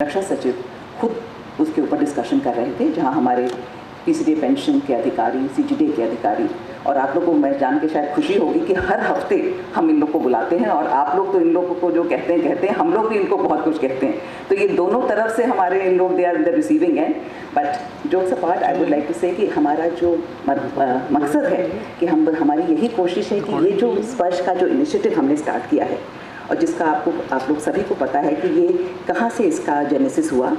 रक्षा सचिव खुद उसके ऊपर डिस्कशन कर रहे थे, जहां हमारे पीसीडी पेंशन के अधिकारी, सीजीडी के अधिकारी, और आप लोगों को मैं जान के शायद खुशी होगी कि हर हफ्ते हम इन लोग को बुलाते हैं और आप लोग तो इन लोगों को जो कहते हैं हम लोग भी इनको बहुत कुछ कहते हैं। तो ये दोनों तरफ से हमारे इन लोग they are the receiving end. But jokes apart, I would like to say कि हमारा जो मकसद है कि हमारी यही कोशिश है कि ये जो स्पर्श का जो इनिशिएटिव हमने स्टार्ट किया है और जिसका आप लोग सभी को पता है कि ये कहाँ से इसका जेनेसिस हुआ।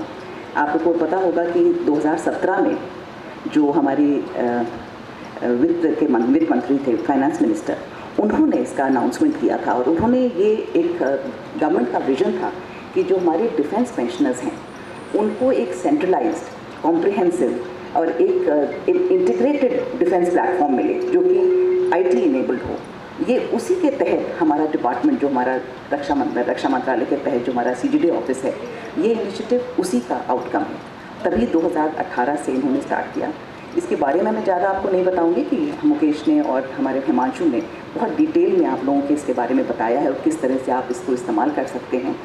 आप लोग को पता होगा कि 2017 में जो हमारी वित्त मंत्री थे, फाइनेंस मिनिस्टर, उन्होंने इसका अनाउंसमेंट किया था और उन्होंने ये एक गवर्नमेंट का विजन था कि जो हमारे डिफेंस पेंशनर्स हैं उनको एक सेंट्रलाइज्ड, कॉम्प्रिहेंसिव और एक इंटीग्रेटेड डिफेंस प्लेटफॉर्म मिले जो कि आईटी इनेबल्ड हो। ये उसी के तहत हमारा डिपार्टमेंट, जो हमारा रक्षा मंत्रालय के तहत जो हमारा सीजीडी ऑफिस है, ये इनिशिएटिव उसी का आउटकम है। तभी 2018 से इन्होंने स्टार्ट किया। इसके बारे में मैं ज़्यादा आपको नहीं बताऊंगी कि मुकेश ने और हमारे हिमांशु ने बहुत डिटेल में आप लोगों के इसके बारे में बताया है और किस तरह से आप इसको इस्तेमाल कर सकते हैं।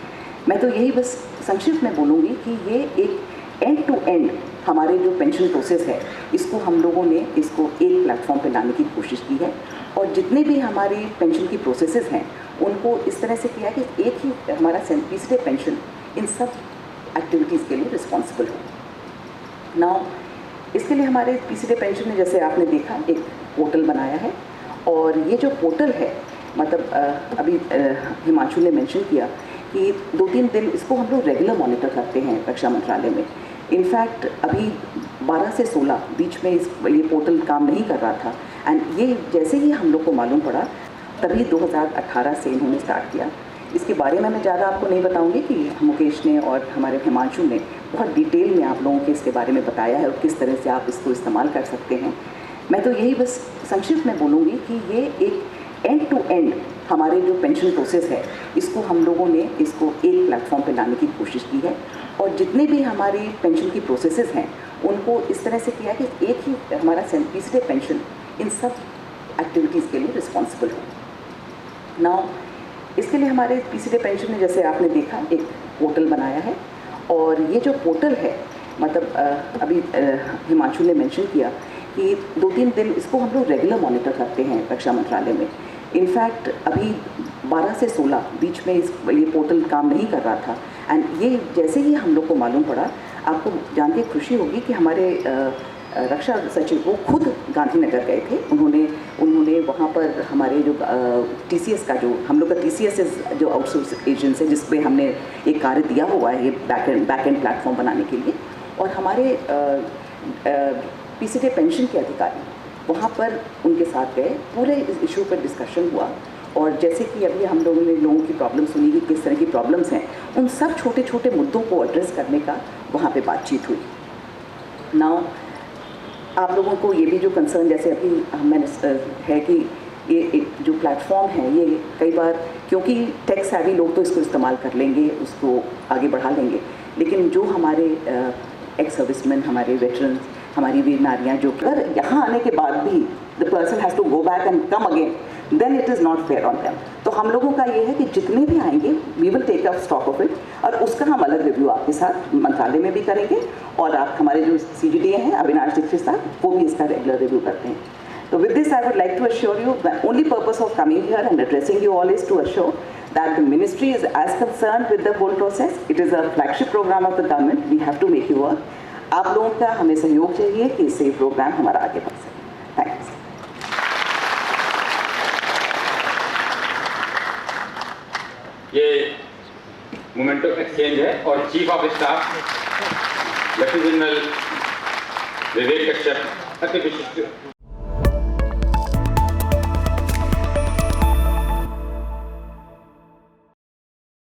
मैं तो यही बस संक्षिप्त में बोलूँगी कि ये एक एंड टू एंड हमारे जो पेंशन प्रोसेस है, इसको हम लोगों ने इसको एक प्लेटफॉर्म पे लाने की कोशिश की है और जितने भी हमारी पेंशन की प्रोसेसेस हैं उनको इस तरह से किया कि एक ही हमारा पीसीडी पेंशन इन सब एक्टिविटीज़ के लिए रिस्पॉन्सिबल हो। नाउ इसके लिए हमारे पीसीडी पेंशन ने, जैसे आपने देखा, एक पोर्टल बनाया है और ये जो पोर्टल है, मतलब अभी हिमांशु ने मेंशन किया कि 2-3 दिन इसको हम लोग रेगुलर मॉनिटर करते हैं रक्षा मंत्रालय में। इनफैक्ट अभी 12 से 16 बीच में ये पोर्टल काम नहीं कर रहा था एंड ये जैसे ही हम लोग को मालूम पड़ा तभी 2018 से इन्होंने स्टार्ट किया। इसके बारे में मैं ज़्यादा आपको नहीं बताऊंगी कि मुकेश ने और हमारे हिमांशु ने बहुत डिटेल में आप लोगों के इसके बारे में बताया है और किस तरह से आप इसको इस्तेमाल कर सकते हैं। मैं तो यही बस संक्षिप्त में बोलूँगी कि ये एक एंड टू एंड हमारे जो पेंशन प्रोसेस है, इसको हम लोगों ने इसको एक प्लेटफॉर्म पे लाने की कोशिश की है और जितने भी हमारी पेंशन की प्रोसेसेस हैं उनको इस तरह से किया कि एक ही हमारा पीसीडी पेंशन इन सब एक्टिविटीज़ के लिए रिस्पॉन्सिबल हो। नाउ इसके लिए हमारे पीसीडी पेंशन ने, जैसे आपने देखा, एक पोर्टल बनाया है और ये जो पोर्टल है, मतलब अभी हिमांशु ने मेंशन किया कि 2-3 दिन इसको हम लोग रेगुलर मॉनिटर करते हैं रक्षा मंत्रालय में। इनफैक्ट अभी 12 से 16 बीच में ये पोर्टल काम नहीं कर रहा था एंड ये जैसे ही हम लोग को मालूम पड़ा, आपको जान के खुशी होगी कि हमारे रक्षा सचिव वो खुद गांधीनगर गए थे। उन्होंने वहाँ पर हमारे जो टीसीएस का, जो हम लोग का टीसीएस जो आउटसोर्स एजेंसी है, जिस पे हमने एक कार्य दिया हुआ है ये बैक एंड प्लेटफॉर्म बनाने के लिए, और हमारे पीसीडी पेंशन के अधिकारी वहाँ पर उनके साथ गए। पूरे इस इशू पर डिस्कशन हुआ और जैसे कि अभी हम लोगों ने लोगों की प्रॉब्लम सुनी कि किस तरह की प्रॉब्लम्स हैं, उन सब छोटे छोटे मुद्दों को एड्रेस करने का वहाँ पे बातचीत हुई। नाउ आप लोगों को ये भी जो कंसर्न, जैसे अभी मैंने है कि ये जो प्लेटफॉर्म है, ये कई बार क्योंकि टेक सैवी लोग तो इसको इस्तेमाल कर लेंगे, उसको आगे बढ़ा लेंगे, लेकिन जो हमारे एक्स सर्विसमैन, हमारे वेटरन्स, हमारी वीर नारियाँ जो अगर यहाँ आने के बाद भी the person has to go back and come again, then it is not fair on them. तो हम लोगों का ये है कि जितने भी आएंगे we will take up stock of it और उसका हम अलग रिव्यू आपके साथ मंत्रालय में भी करेंगे और आप हमारे जो सीजीडी हैं अविनाश दीक्षित साहब, वो भी इसका रेगुलर रिव्यू करते हैं। तो with this I would like to assure you, the only purpose of coming here and addressing you all is to assure that the ministry is as concerned with the whole process. It is a flagship program of the government. We have to make it work. आप लोगों का हमें सहयोग चाहिए कि इससे programme हमारा आगे बढ़ सके। थैंक्स। ये मोमेंटो एक्सचेंज है और chief of staff lieutenant general Vivek Kashyap अति विशिष्ट